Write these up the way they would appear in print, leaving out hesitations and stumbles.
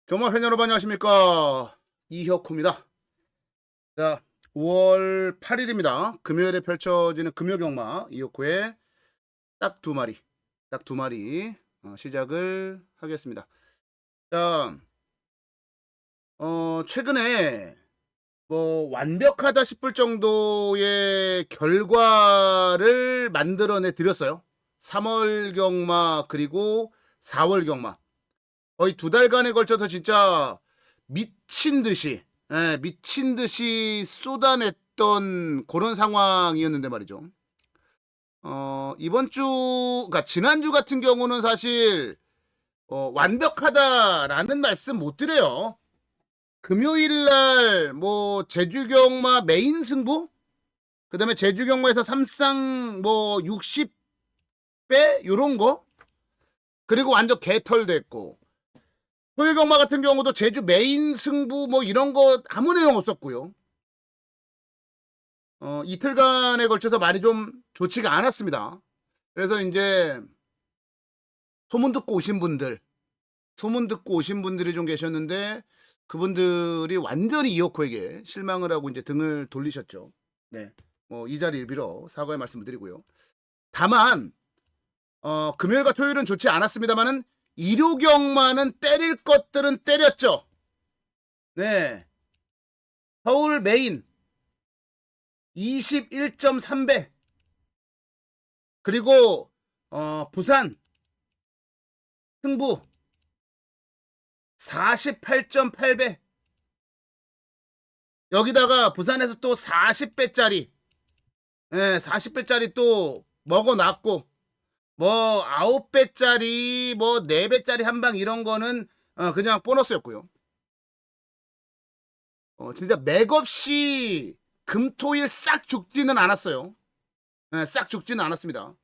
경마 팬 여러분 안녕하십니까, 이혁호입니다. 자, 5월 8일입니다. 금요일에 펼쳐지는 금요경마 이혁호의 딱 두 마리 시작을 하겠습니다. 자, 최근에 뭐 완벽하다 싶을 정도의 결과를 만들어내 드렸어요. 3월 경마 그리고 4월 경마 거의 2달간에 걸쳐서 진짜 미친 듯이 쏟아냈던 그런 상황이었는데 말이죠. 이번 주, 그러니까 지난주 같은 경우는 사실 완벽하다라는 말씀 못 드려요. 금요일날 뭐 제주경마 메인 승부, 그 다음에 제주경마에서 삼상 뭐 60배 요런 거, 그리고 완전 개털됐고, 토요경마 같은 경우도 제주 메인 승부 뭐 이런 거 아무 내용 없었고요. 이틀간에 걸쳐서 많이 좀 좋지가 않았습니다. 그래서 이제 소문 듣고 오신 분들이 좀 계셨는데, 그분들이 완전히 이어코에게 실망을 하고 이제 등을 돌리셨죠. 네, 뭐 이 자리를 빌어 사과의 말씀을 드리고요. 다만 금요일과 토요일은 좋지 않았습니다만은 일요경마는 때릴 것들은 때렸죠. 네, 서울 메인 21.3배, 그리고 부산 승부 48.8배, 여기다가 부산에서 또 40배짜리 40배짜리 또 먹어놨고, 뭐 9배짜리 뭐 4배짜리 한방 이런 거는 그냥 보너스였고요. 진짜 맥없이 금토일 싹 죽지는 않았어요. 싹 죽지는 않았습니다.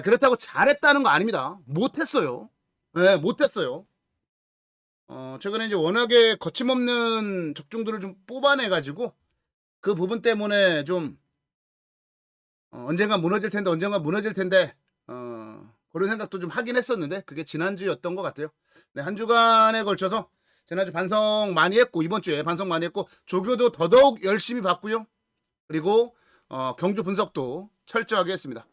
그렇다고 잘했다는 거 아닙니다. 못했어요. 못했어요. 최근에 이제 워낙에 거침없는 적중들을 좀 뽑아내가지고 그 부분 때문에 좀 언젠가 무너질 텐데 그런 생각도 좀 하긴 했었는데, 그게 지난주였던 것 같아요. 네, 한 주간에 걸쳐서 지난주 반성 많이 했고, 이번 주에 반성 많이 했고, 조교도 더더욱 열심히 봤고요. 그리고 경주 분석도 철저하게 했습니다.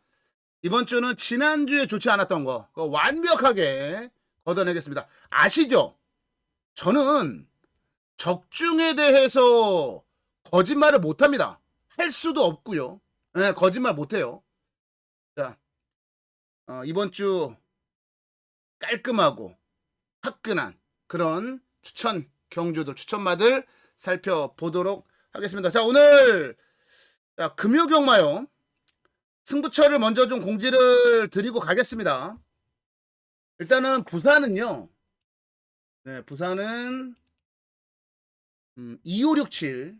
이번 주는 지난주에 좋지 않았던 거 완벽하게 걷어내겠습니다. 아시죠? 저는 적중에 대해서 거짓말을 못합니다. 할 수도 없고요. 거짓말 못해요. 자, 이번 주 깔끔하고 화끈한 그런 추천 경주들, 추천마들 살펴보도록 하겠습니다. 자, 오늘 금요경마요. 승부처를 먼저 좀 공지를 드리고 가겠습니다. 일단은 부산은요. 네, 부산은 2567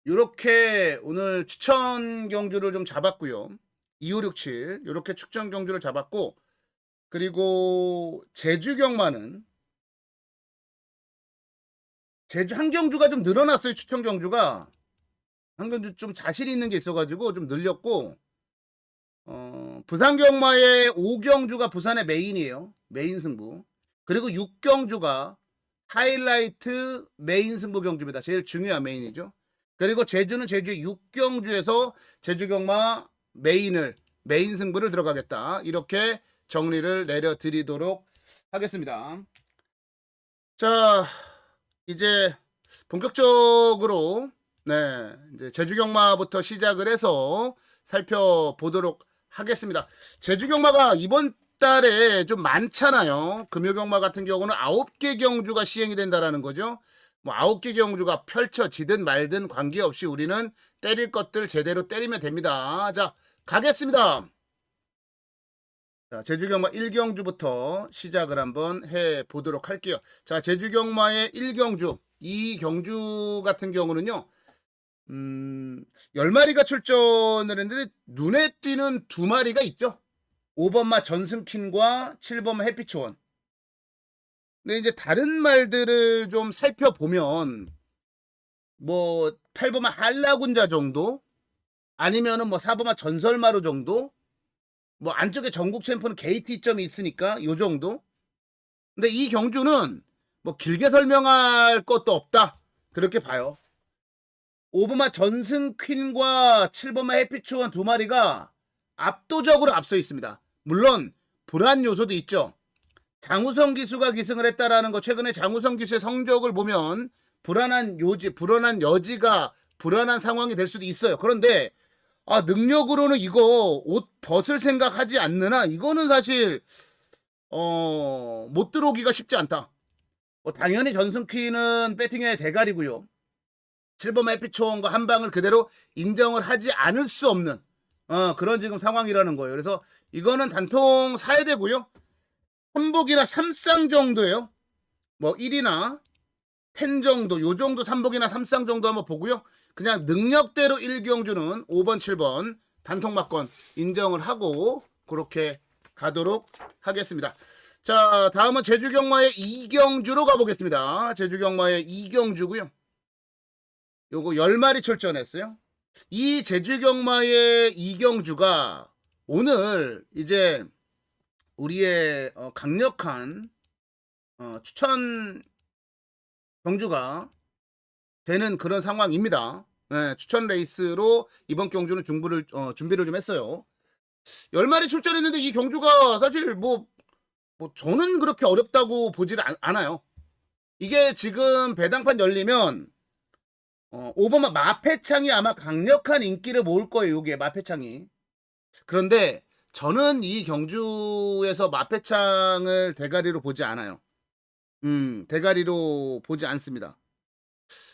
요렇게 오늘 추천 경주를 좀 잡았고요. 2567 요렇게 추천 경주를 잡았고, 그리고 제주 경마는 제주 한 경주가 좀 늘어났어요. 추천 경주가 한 경주 좀 자신 있는 게 있어가지고 좀 늘렸고, 부산 경마의 5경주가 부산의 메인이에요. 메인 승부. 그리고 6경주가 하이라이트 메인 승부 경주입니다. 제일 중요한 메인이죠. 그리고 제주는 제주의 6경주에서 제주경마 메인 승부를 들어가겠다, 이렇게 정리를 내려드리도록 하겠습니다. 자, 이제 본격적으로 이제 제주경마부터 시작을 해서 살펴보도록 하겠습니다. 제주경마가 이번 달에 좀 많잖아요. 금요경마 같은 경우는 9개 경주가 시행이 된다라는 거죠. 뭐 9개 경주가 펼쳐지든 말든 관계없이 우리는 때릴 것들 제대로 때리면 됩니다. 자, 가겠습니다. 자, 제주경마 1경주부터 시작을 한번 해보도록 할게요. 자, 제주경마의 1경주, 이 경주 같은 경우는요, 10마리가 출전을 했는데 눈에 띄는 2마리가 있죠. 5번마 전승킨과 7번마 해피초원. 근데 이제 다른 말들을 좀 살펴보면 뭐 8번마 한라군자 정도, 아니면은 뭐 사범아 전설마루 정도? 뭐 안쪽에 전국 챔프는 게이트 점이 있으니까 요 정도? 근데 이 경주는 뭐 길게 설명할 것도 없다. 그렇게 봐요. 5번마 전승 퀸과 7번마 해피초원 두 마리가 압도적으로 앞서 있습니다. 물론 불안 요소도 있죠. 장우성 기수가 기승을 했다라는 거, 최근에 장우성 기수의 성적을 보면 불안한 여지가 불안한 상황이 될 수도 있어요. 그런데 능력으로는 이거 옷 벗을 생각하지 않느나 이거는 사실 못 들어오기가 쉽지 않다. 당연히 전승퀴는 배팅의 대가리고요. 7번 해피초원과 한 방을 그대로 인정을 하지 않을 수 없는 그런 지금 상황이라는 거예요. 그래서 이거는 단통 사야 되고요. 삼복이나 삼쌍 정도예요. 뭐 1이나 10 정도, 요 정도 삼복이나 삼쌍 정도 한번 보고요. 그냥 능력대로 1경주는 5번, 7번 단통 막건 인정을 하고 그렇게 가도록 하겠습니다. 자, 다음은 제주경마의 2경주로 가보겠습니다. 제주경마의 2경주고요. 요거 10마리 출전했어요. 이 제주경마의 2경주가 오늘 이제 우리의 강력한 추천 경주가 되는 그런 상황입니다. 네, 추천 레이스로 이번 경주는 준비를 좀 했어요. 10마리 출전했는데 이 경주가 사실 뭐 저는 그렇게 어렵다고 보질 않아요. 이게 지금 배당판 열리면 5번마 마패창이 아마 강력한 인기를 모을 거예요. 요게 마패창이. 그런데 저는 이 경주에서 마패창을 대가리로 보지 않아요. 대가리로 보지 않습니다.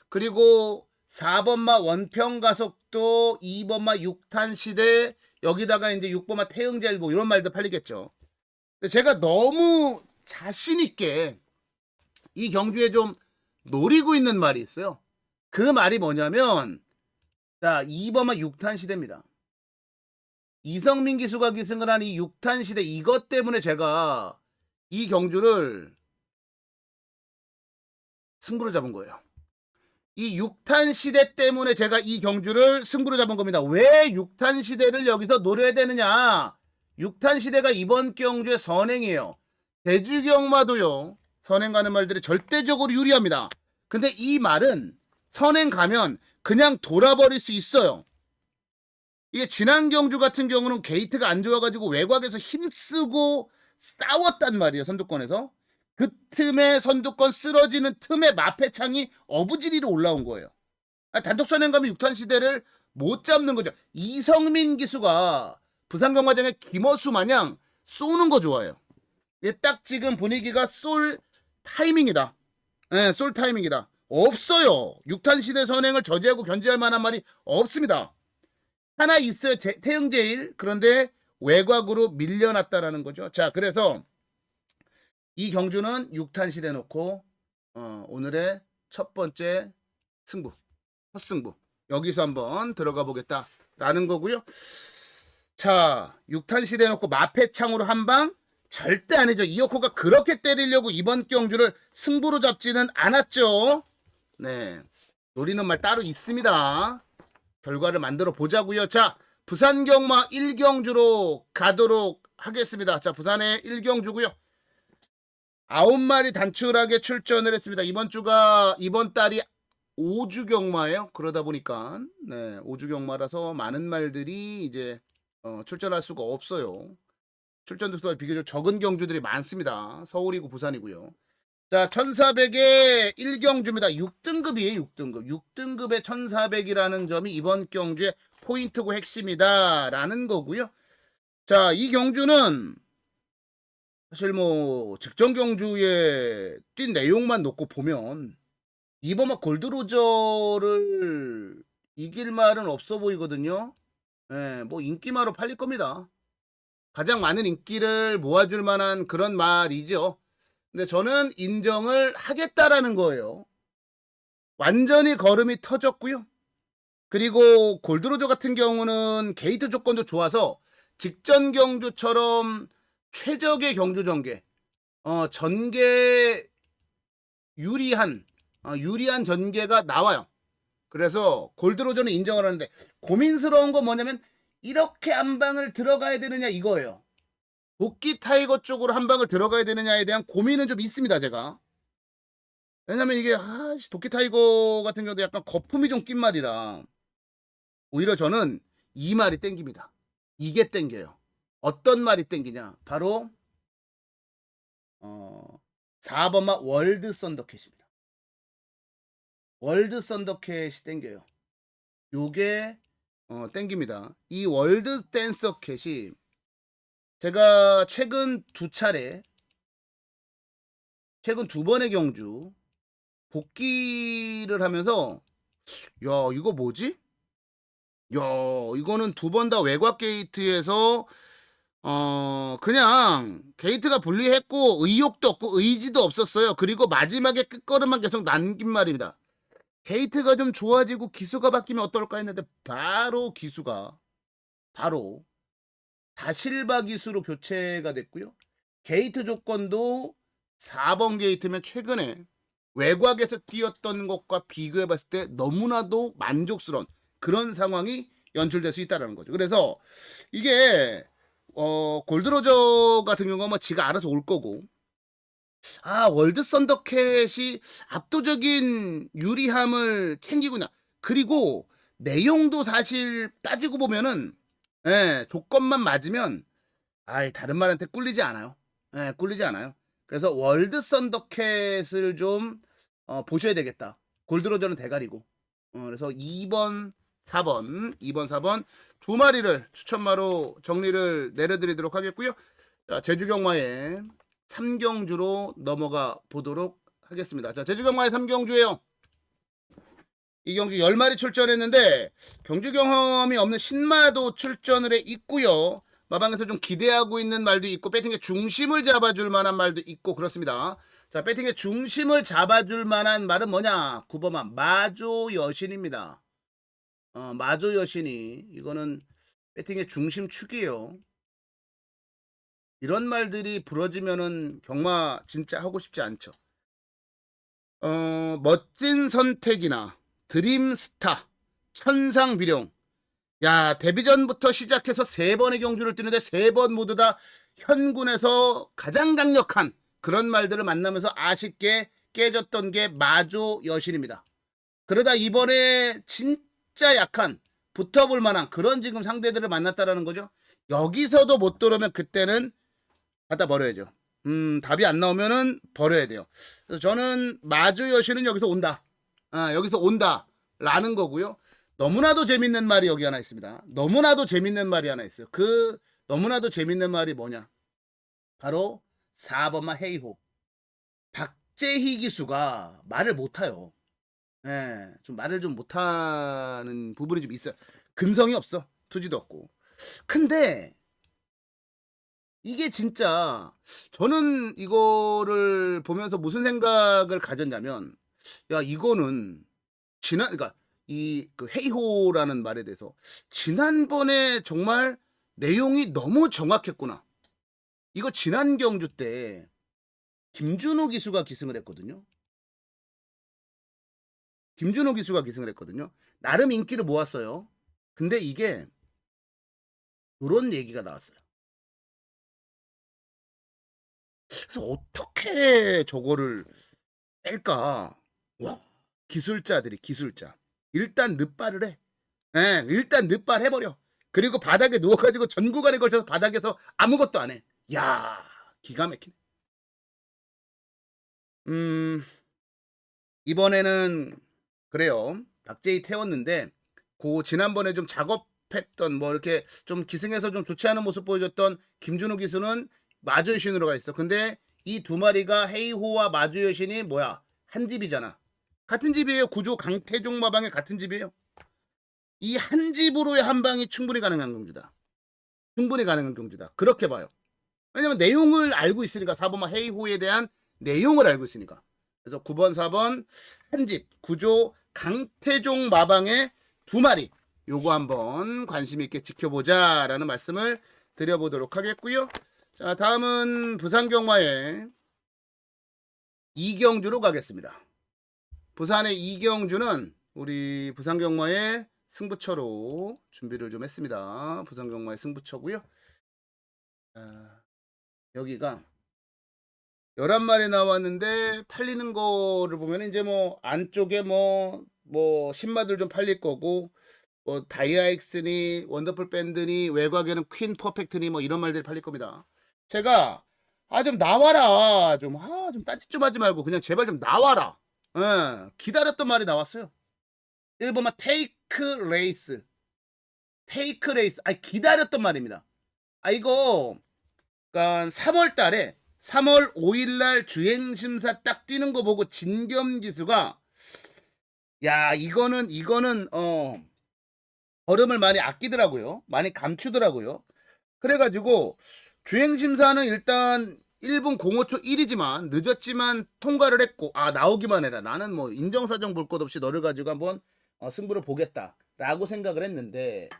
그리고 4번마 원평가속도, 2번마 6탄 시대, 여기다가 이제 6번마 태흥젤보 이런 말도 팔리겠죠. 근데 제가 너무 자신 있게 이 경주에 좀 노리고 있는 말이 있어요. 그 말이 뭐냐면, 자, 2번마 6탄 시대입니다. 이성민 기수가 기승을 한 이 6탄 시대, 이것 때문에 제가 이 경주를 승부로 잡은 거예요. 이 6탄 시대 때문에 제가 이 경주를 승부로 잡은 겁니다. 왜 6탄 시대를 여기서 노려야 되느냐? 6탄 시대가 이번 경주의 선행이에요. 제주경마도요, 선행 가는 말들이 절대적으로 유리합니다. 근데 이 말은 선행 가면 그냥 돌아버릴 수 있어요. 이게 지난 경주 같은 경우는 게이트가 안 좋아가지고 외곽에서 힘쓰고 싸웠단 말이에요. 선두권에서. 그 틈에 선두권 쓰러지는 틈에 마패창이 어부지리로 올라온 거예요. 단독 선행 가면 6탄 시대를 못 잡는 거죠. 이성민 기수가 부산경마장의 김어수 마냥 쏘는 거 좋아해요. 딱 지금 분위기가 쏠 타이밍이다. 네, 쏠 타이밍이다. 없어요. 6탄 시대 선행을 저지하고 견제할 만한 말이 없습니다. 하나 있어요. 태흥제일. 그런데 외곽으로 밀려났다라는 거죠. 자, 그래서 이 경주는 6탄 시대 놓고 오늘의 첫 번째 승부, 첫 승부 여기서 한번 들어가 보겠다라는 거고요. 자, 6탄 시대 놓고 마패창으로 한 방 절대 아니죠. 이어코가 그렇게 때리려고 이번 경주를 승부로 잡지는 않았죠. 네, 노리는 말 따로 있습니다. 결과를 만들어 보자고요. 자, 부산경마 1경주로 가도록 하겠습니다. 자, 부산의 1경주고요. 9마리 단출하게 출전을 했습니다. 이번 달이 5주 경마예요. 그러다 보니까 5주 경마라서 많은 말들이 이제 출전할 수가 없어요. 출전 득수가 비교적 적은 경주들이 많습니다. 서울이고 부산이고요. 자, 1400의 1경주입니다. 6등급이에요. 6등급. 6등급의 1400이라는 점이 이번 경주의 포인트고 핵심이다 라는 거고요. 자, 이 경주는 사실 뭐 직전 경주에 뛴 내용만 놓고 보면 이번 골드로저를 이길 말은 없어 보이거든요. 뭐 인기마로 팔릴 겁니다. 가장 많은 인기를 모아줄 만한 그런 말이죠. 근데 저는 인정을 하겠다라는 거예요. 완전히 걸음이 터졌고요. 그리고 골드로저 같은 경우는 게이트 조건도 좋아서 직전 경주처럼 최적의 경주 전개, 전개 유리한 전개가 나와요. 그래서 골드로저는 인정을 하는데 고민스러운 건 뭐냐면 이렇게 한 방을 들어가야 되느냐 이거예요. 도끼 타이거 쪽으로 한 방을 들어가야 되느냐에 대한 고민은 좀 있습니다, 제가. 왜냐면 이게 도끼 타이거 같은 경우도 약간 거품이 좀 낀 말이라 오히려 저는 이 말이 땡깁니다. 이게 땡겨요. 어떤 말이 땡기냐? 바로 4번마 월드 썬더캣입니다. 월드 썬더캣이 땡겨요. 요게 땡깁니다. 이 월드 댄서캣이 제가 최근 두 번의 경주 복귀를 하면서 야 이거 뭐지? 야 이거는 두 번 다 외곽 게이트에서 그냥 게이트가 분리했고 의욕도 없고 의지도 없었어요. 그리고 마지막에 끝걸음만 계속 남긴 말입니다. 게이트가 좀 좋아지고 기수가 바뀌면 어떨까 했는데 바로 기수가 바로 다실바 기수로 교체가 됐고요. 게이트 조건도 4번 게이트면 최근에 외곽에서 뛰었던 것과 비교해 봤을 때 너무나도 만족스러운 그런 상황이 연출될 수 있다는 거죠. 그래서 이게 골드로저 같은 경우는 뭐 지가 알아서 올 거고 월드 썬더캣이 압도적인 유리함을 챙기구나. 그리고 내용도 사실 따지고 보면은 조건만 맞으면 다른 말한테 꿀리지 않아요. 꿀리지 않아요. 그래서 월드 썬더캣을 좀 보셔야 되겠다. 골드로저는 대가리고. 그래서 2번, 4번 두 마리를 추천마로 정리를 내려드리도록 하겠고요. 자, 제주경마의 3경주로 넘어가 보도록 하겠습니다. 자, 제주경마의 3경주예요. 이 경기 10마리 출전했는데 경주 경험이 없는 신마도 출전을 해 있고요. 마방에서 좀 기대하고 있는 말도 있고 배팅의 중심을 잡아줄 만한 말도 있고 그렇습니다. 자, 배팅의 중심을 잡아줄 만한 말은 뭐냐? 9번만 마조 여신입니다. 마조 여신이 이거는 배팅의 중심 축이에요. 이런 말들이 부러지면은 경마 진짜 하고 싶지 않죠. 멋진 선택이나 드림스타, 천상비룡. 야, 데뷔전부터 시작해서 3번의 경주를 뛰는데 3번 모두 다 현군에서 가장 강력한 그런 말들을 만나면서 아쉽게 깨졌던 게 마조 여신입니다. 그러다 이번에 진짜 약한 붙어볼 만한 그런 지금 상대들을 만났다라는 거죠. 여기서도 못 들어오면 그때는 갖다 버려야죠. 답이 안 나오면은 버려야 돼요. 그래서 저는 마주 여신은 여기서 온다. 여기서 온다. 라는 거고요. 너무나도 재밌는 말이 여기 하나 있습니다. 너무나도 재밌는 말이 하나 있어요. 그 너무나도 재밌는 말이 뭐냐? 바로 4번마 헤이호. 박재희 기수가 말을 못해요. 좀 말을 좀 못하는 부분이 좀 있어요. 근성이 없어. 투지도 없고. 근데 이게 진짜 저는 이거를 보면서 무슨 생각을 가졌냐면 야 이거는 그러니까 이 그 헤이호라는 말에 대해서 지난번에 정말 내용이 너무 정확했구나. 이거 지난 경주 때 김준호 기수가 기승을 했거든요. 김준호 기수가 기승을 했거든요. 나름 인기를 모았어요. 근데 이게 그런 얘기가 나왔어요. 그래서 어떻게 저거를 뺄까? 와, 기술자. 일단 늪발을 해. 일단 늪발 해버려. 그리고 바닥에 누워가지고 전 구간에 걸쳐서 바닥에서 아무것도 안 해. 야, 기가 막히네. 이번에는 그래요. 박제희 태웠는데 지난번에 좀 작업했던 뭐 이렇게 좀 기승해서 좀 좋지 않은 모습 보여줬던 김준호 기수는 마주여신으로 가 있어. 근데 이 두 마리가 헤이호와 마주여신이 뭐야? 한 집이잖아. 같은 집이에요. 구조 강태종 마방의 같은 집이에요. 이 한 집으로의 한 방이 충분히 가능한 경주다. 충분히 가능한 경주다. 그렇게 봐요. 왜냐면 내용을 알고 있으니까 4번마 헤이호에 대한 내용을 알고 있으니까. 그래서 9번, 4번 한 집 구조 강태종 마방의 두 마리 요거 한번 관심 있게 지켜보자라는 말씀을 드려보도록 하겠고요. 자, 다음은 부산경마의 이경주로 가겠습니다. 부산의 이경주는 우리 부산경마의 승부처로 준비를 좀 했습니다. 부산경마의 승부처고요. 여기가 11마리 나왔는데 팔리는 거를 보면 이제 뭐 안쪽에 뭐 신마들 좀 팔릴 거고, 뭐 다이아엑스니 원더풀 밴드니 외곽에는 퀸 퍼펙트니 뭐 이런 말들이 팔릴 겁니다. 제가 좀 나와라, 좀 딴짓 좀 하지 말고 그냥 제발 좀 나와라. 기다렸던 말이 나왔어요. 1번만 테이크 레이스. 기다렸던 말입니다. 이거 그러니까 3월 달에 3월 5일 날 주행심사 딱 뛰는 거 보고 진겸기수가 이거는 얼음을 많이 아끼더라고요. 많이 감추더라고요. 그래가지고 주행심사는 일단 1분 05초 1이지만 늦었지만 통과를 했고, 나오기만 해라. 나는 뭐 인정사정 볼 것 없이 너를 가지고 한번 승부를 보겠다 라고 생각을 했는데,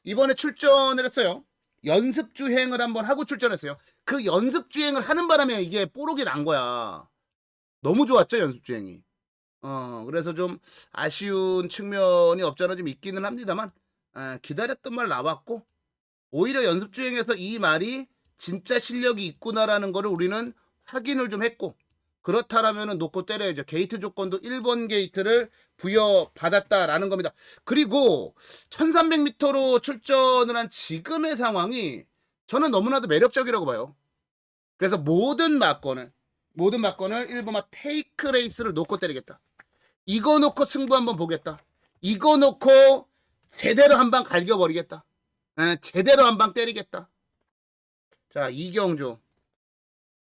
이번에 출전을 했어요. 연습주행을 한번 하고 출전했어요. 그 연습주행을 하는 바람에 이게 뽀록이 난 거야. 너무 좋았죠, 연습주행이. 그래서 좀 아쉬운 측면이 없잖아 좀 있기는 합니다만, 기다렸던 말 나왔고, 오히려 연습주행에서 이 말이 진짜 실력이 있구나라는 거를 우리는 확인을 좀 했고, 그렇다라면 놓고 때려야죠. 게이트 조건도 1번 게이트를 부여받았다라는 겁니다. 그리고 1300m로 출전을 한 지금의 상황이 저는 너무나도 매력적이라고 봐요. 그래서 모든 막건을 1번만 테이크 레이스를 놓고 때리겠다. 이거 놓고 승부 한번 보겠다. 이거 놓고 제대로 한방 갈겨버리겠다. 제대로 한방 때리겠다. 자, 이경주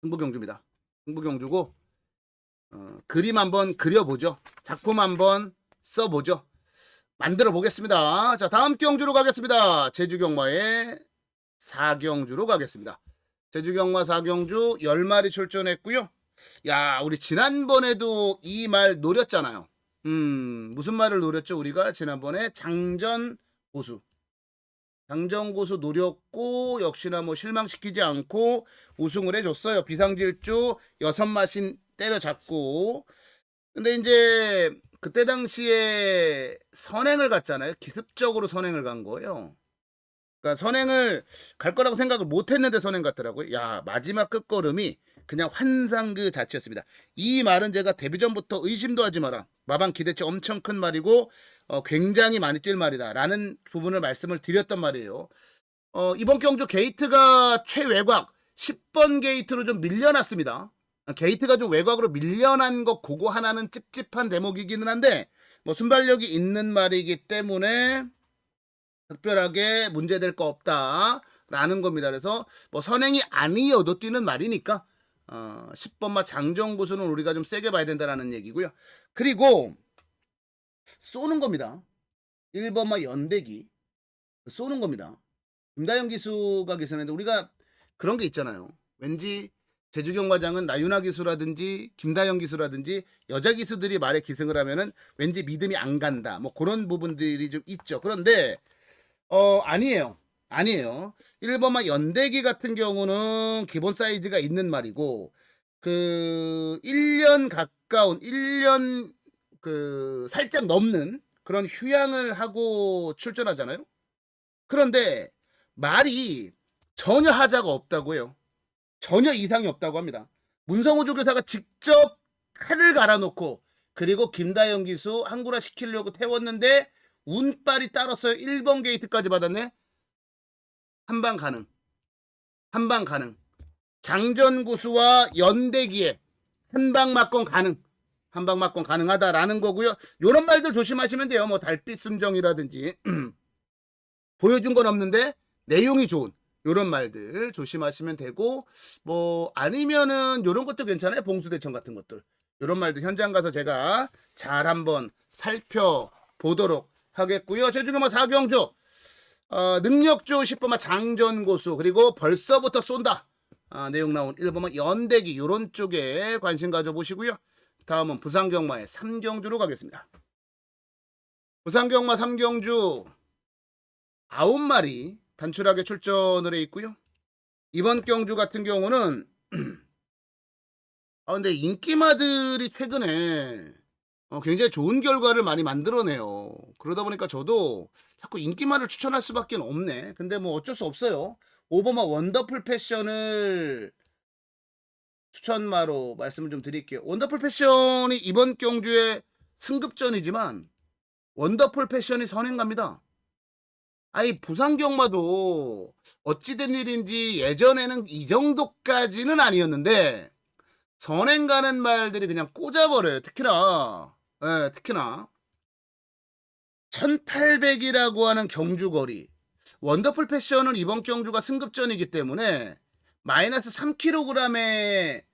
승부경주입니다. 승부경주고, 그림 한번 그려보죠. 작품 한번 써보죠. 만들어 보겠습니다. 자, 다음 경주로 가겠습니다. 제주경마의 4경주로 가겠습니다. 제주경마 4경주 10마리 출전했고요. 우리 지난번에도 이 말 노렸잖아요. 무슨 말을 노렸죠? 우리가 지난번에 장전고수 노렸고, 역시나 뭐 실망시키지 않고 우승을 해줬어요. 비상질주 6마신 때려잡고. 근데 이제 그때 당시에 선행을 갔잖아요. 기습적으로 선행을 간 거예요. 그러니까 선행을 갈 거라고 생각을 못 했는데 선행 갔더라고요. 마지막 끝걸음이 그냥 환상 그 자체였습니다. 이 말은 제가 데뷔전부터 의심도 하지 마라, 마방 기대치 엄청 큰 말이고 굉장히 많이 뛸 말이다 라는 부분을 말씀을 드렸단 말이에요. 이번 경주 게이트가 최외곽 10번 게이트로 좀 밀려났습니다. 게이트가 좀 외곽으로 밀려난 것, 그거 하나는 찝찝한 대목이기는 한데, 뭐 순발력이 있는 말이기 때문에 특별하게 문제될 거 없다 라는 겁니다. 그래서 뭐 선행이 아니어도 뛰는 말이니까 10번마 장정구수는 우리가 좀 세게 봐야 된다라는 얘기고요. 그리고 쏘는 겁니다. 1번마 연대기 쏘는 겁니다. 김다영 기수가 기수는데, 우리가 그런 게 있잖아요. 왠지 제주경마장은 나윤아 기수라든지 김다영 기수라든지 여자 기수들이 말에 기승을 하면은 왠지 믿음이 안 간다, 뭐 그런 부분들이 좀 있죠. 그런데 아니에요. 1번마 연대기 같은 경우는 기본 사이즈가 있는 말이고, 그 1년 가까운 1년 살짝 넘는 그런 휴양을 하고 출전하잖아요. 그런데 말이 전혀 하자가 없다고 해요. 전혀 이상이 없다고 합니다. 문성호 조교사가 직접 칼을 갈아놓고, 그리고 김다영 기수 한구라 시키려고 태웠는데 운빨이 따랐어요. 1번 게이트까지 받았네. 한방 가능. 장전구수와 연대기에 한방 막건 가능하다라는 거고요. 요런 말들 조심하시면 돼요. 뭐 달빛 순정이라든지 보여준 건 없는데 내용이 좋은 요런 말들 조심하시면 되고, 뭐 아니면은 요런 것도 괜찮아요. 봉수대청 같은 것들, 요런 말들 현장 가서 제가 잘 한번 살펴보도록 하겠고요. 제주경마 4경주 능력주 10번마 장전고수, 그리고 벌써부터 쏜다 내용 나온 1번마 연대기, 요런 쪽에 관심 가져보시고요. 다음은 부산경마의 3경주로 가겠습니다. 부산경마 3경주 9마리 단출하게 출전을 해 있고요. 이번 경주 같은 경우는 근데 인기마들이 최근에 굉장히 좋은 결과를 많이 만들어내요. 그러다 보니까 저도 자꾸 인기만을 추천할 수밖에 없네. 근데 뭐 어쩔 수 없어요. 오버마 원더풀 패션을 추천마로 말씀을 좀 드릴게요. 원더풀 패션이 이번 경주의 승급전이지만 원더풀 패션이 선행갑니다. 아니 부산 경마도 어찌된 일인지 예전에는 이 정도까지는 아니었는데 선행 가는 말들이 그냥 꽂아버려요. 특히나 1800이라고 하는 경주거리. 원더풀 패션은 이번 경주가 승급전이기 때문에 마이너스 3kg의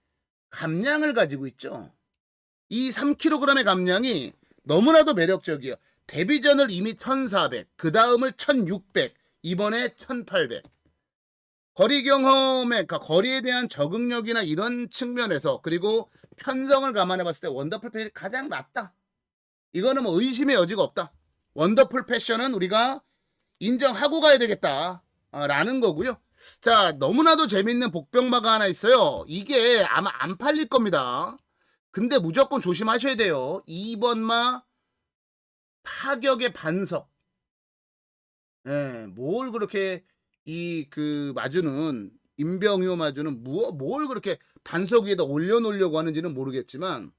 감량을 가지고 있죠. 이 3kg의 감량이 너무나도 매력적이에요. 데뷔전을 이미 1400, 그 다음을 1600, 이번에 1800. 거리 경험에, 그러니까 거리에 대한 적응력이나 이런 측면에서, 그리고 편성을 감안해 봤을 때 원더풀 패션이 가장 낫다. 이거는 뭐 의심의 여지가 없다. 원더풀 패션은 우리가 인정하고 가야 되겠다 라는 거고요. 자, 너무나도 재밌는 복병마가 하나 있어요. 이게 아마 안 팔릴 겁니다. 근데 무조건 조심하셔야 돼요. 2번마 파격의 반석. 예, 뭘 그렇게 마주는 임병효 마주는 뭘 그렇게 반석 위에다 올려놓으려고 하는지는 모르겠지만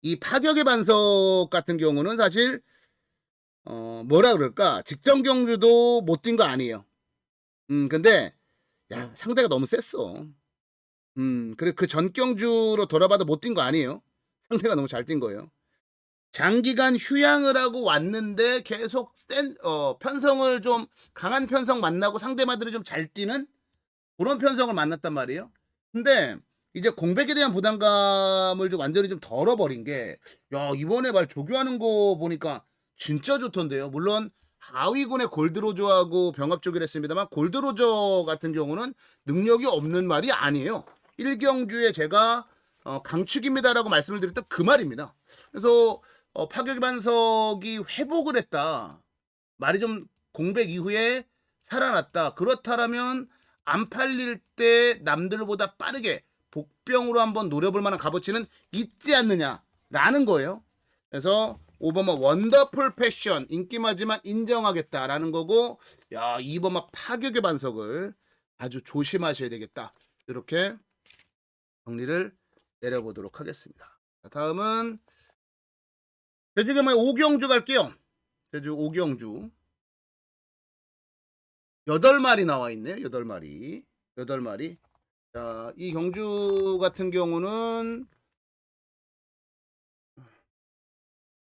이 파격의 반석 같은 경우는 사실 뭐라 그럴까 직전 경주도 못 뛴 거 아니에요. 근데 야 상대가 너무 셌어. 그래 그 전 경주로 돌아봐도 못 뛴 거 아니에요. 상대가 너무 잘 뛴 거예요. 장기간 휴양을 하고 왔는데 계속 편성을 좀 강한 편성 만나고 상대마들이 좀 잘 뛰는 그런 편성을 만났단 말이에요. 근데 이제 공백에 대한 부담감을 좀 완전히 좀 덜어버린 게, 야, 이번에 말 조교하는 거 보니까 진짜 좋던데요. 물론 하위군의 골드로저하고 병합 조교를 했습니다만, 골드로저 같은 경우는 능력이 없는 말이 아니에요. 1경주에 제가 강축입니다라고 말씀을 드렸던 그 말입니다. 그래서 파격 반석이 회복을 했다. 말이 좀 공백 이후에 살아났다. 그렇다면 안 팔릴 때 남들보다 빠르게 복병으로 한번 노려볼 만한 값어치는 있지 않느냐라는 거예요. 그래서 오버마 원더풀 패션 인기마지만 인정하겠다라는 거고, 야, 이버마 파격의 반석을 아주 조심하셔야 되겠다. 이렇게 정리를 내려보도록 하겠습니다. 자, 다음은 제주경마의 5경주 갈게요. 제주 5경주 8마리 나와 있네요. 8마리. 자, 이 경주 같은 경우는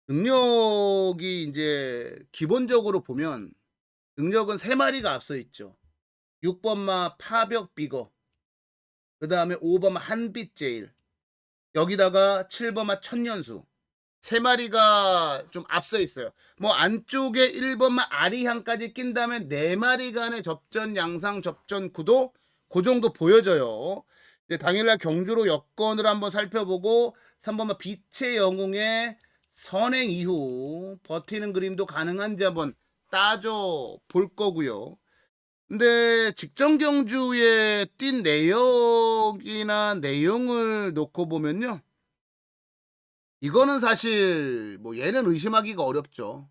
능력이 이제 기본적으로 보면 능력은 3마리가 앞서 있죠. 6번마 파벽 비거, 그 다음에 5번마 한빛 제일, 여기다가 7번마 천년수. 3마리가 좀 앞서 있어요. 뭐 안쪽에 1번마 아리향까지 낀다면 4마리 간의 접전 양상 접전 구도 그 정도 보여져요. 이제 당일날 경주로 여건을 한번 살펴보고 3번마 빛의 영웅의 선행 이후 버티는 그림도 가능한지 한번 따져 볼 거고요. 근데 직전 경주에 뛴 내역이나 내용을 놓고 보면요, 이거는 사실 뭐 얘는 의심하기가 어렵죠.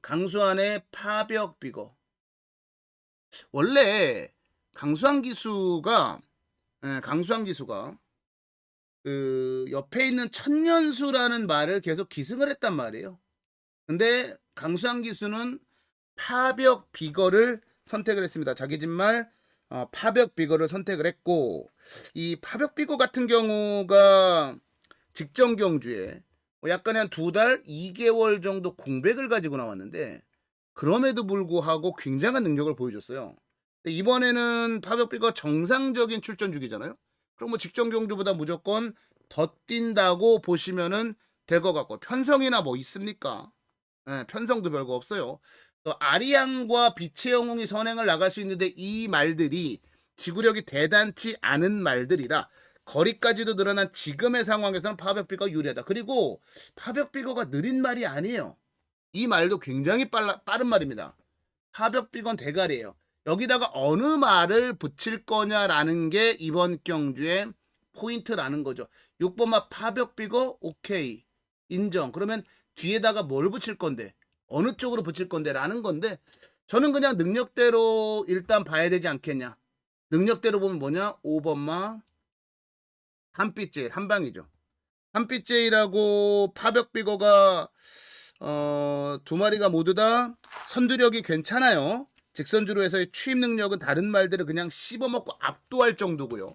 강수환의 파벽 비거. 원래 강수환 기수가 그 옆에 있는 천년수라는 말을 계속 기승을 했단 말이에요. 근데 강수환 기수는 파벽 비거를 선택을 했습니다. 자기 집말 파벽 비거를 선택을 했고, 이 파벽 비거 같은 경우가 직전 경주에 약간 한 2달, 2개월 정도 공백을 가지고 나왔는데 그럼에도 불구하고 굉장한 능력을 보여줬어요. 이번에는 파벽비가 정상적인 출전 주기잖아요. 그럼 뭐 직전 경주보다 무조건 더 뛴다고 보시면은 될 것 같고, 편성이나 뭐 있습니까? 네, 편성도 별거 없어요. 또 아리양과 빛의 영웅이 선행을 나갈 수 있는데 이 말들이 지구력이 대단치 않은 말들이라 거리까지도 늘어난 지금의 상황에서는 파벽비거가 유리하다. 그리고 파벽비거가 느린 말이 아니에요. 이 말도 굉장히 빠른 말입니다. 파벽비건 대가리예요. 여기다가 어느 말을 붙일 거냐라는 게 이번 경주의 포인트라는 거죠. 6번마 파벽비거 오케이 인정. 그러면 뒤에다가 뭘 붙일 건데 어느 쪽으로 붙일 건데 라는 건데 저는 그냥 능력대로 일단 봐야 되지 않겠냐. 능력대로 보면 뭐냐 5번마 한빛제일 한방이죠. 한빛제일하고 파벽비거가 두 마리가 모두 다 선두력이 괜찮아요. 직선주로 해서의 취입 능력은 다른 말들을 그냥 씹어먹고 압도할 정도고요.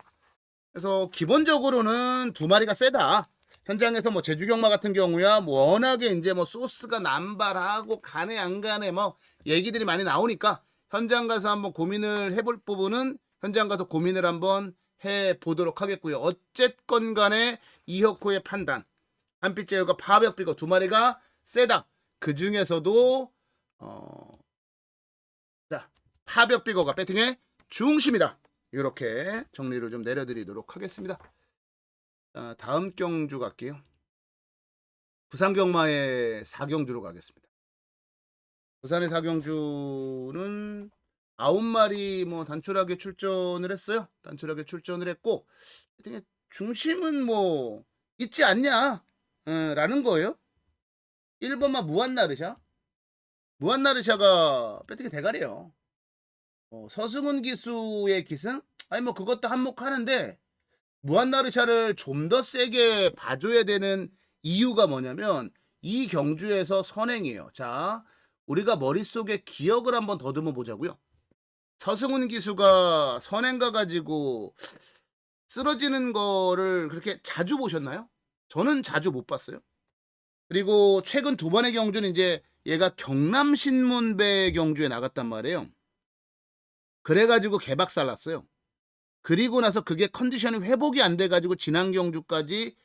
그래서 기본적으로는 두 마리가 세다. 현장에서 뭐 제주경마 같은 경우야 뭐 워낙에 이제 뭐 소스가 남발하고 가네 안 가네 뭐 얘기들이 많이 나오니까 현장 가서 한번 고민을 해볼 부분은 현장 가서 고민을 한번 해보도록 하겠고요. 어쨌건 간에 이혁호의 판단 한빛제일과 파벽비거 두 마리가 세다. 그 중에서도 자 파벽비거가 배팅의 중심이다. 이렇게 정리를 좀 내려드리도록 하겠습니다. 자, 다음 경주 갈게요. 부산경마의 4경주로 가겠습니다. 부산의 4경주는 9마리 뭐 단촐하게 출전을 했어요. 단촐하게 출전을 했고 배팅의 중심은 뭐 있지 않냐 라는 거예요. 1번만 무한나르샤. 무한나르샤가 배팅의 대가리예요. 서승훈 기수의 기승? 아니 뭐 그것도 한몫하는데 무한나르샤를 좀 더 세게 봐줘야 되는 이유가 뭐냐면 이 경주에서 선행이에요. 자, 우리가 머릿속에 기억을 한번 더듬어 보자고요. 서승훈 기수가 선행 가가지고 쓰러지는 거를 그렇게 자주 보셨나요? 저는 자주 못 봤어요. 그리고 최근 두 번의 경주는 이제 얘가 경남신문배 경주에 나갔단 말이에요. 그래가지고 개박살 났어요. 그리고 나서 그게 컨디션이 회복이 안 돼가지고 지난 경주까지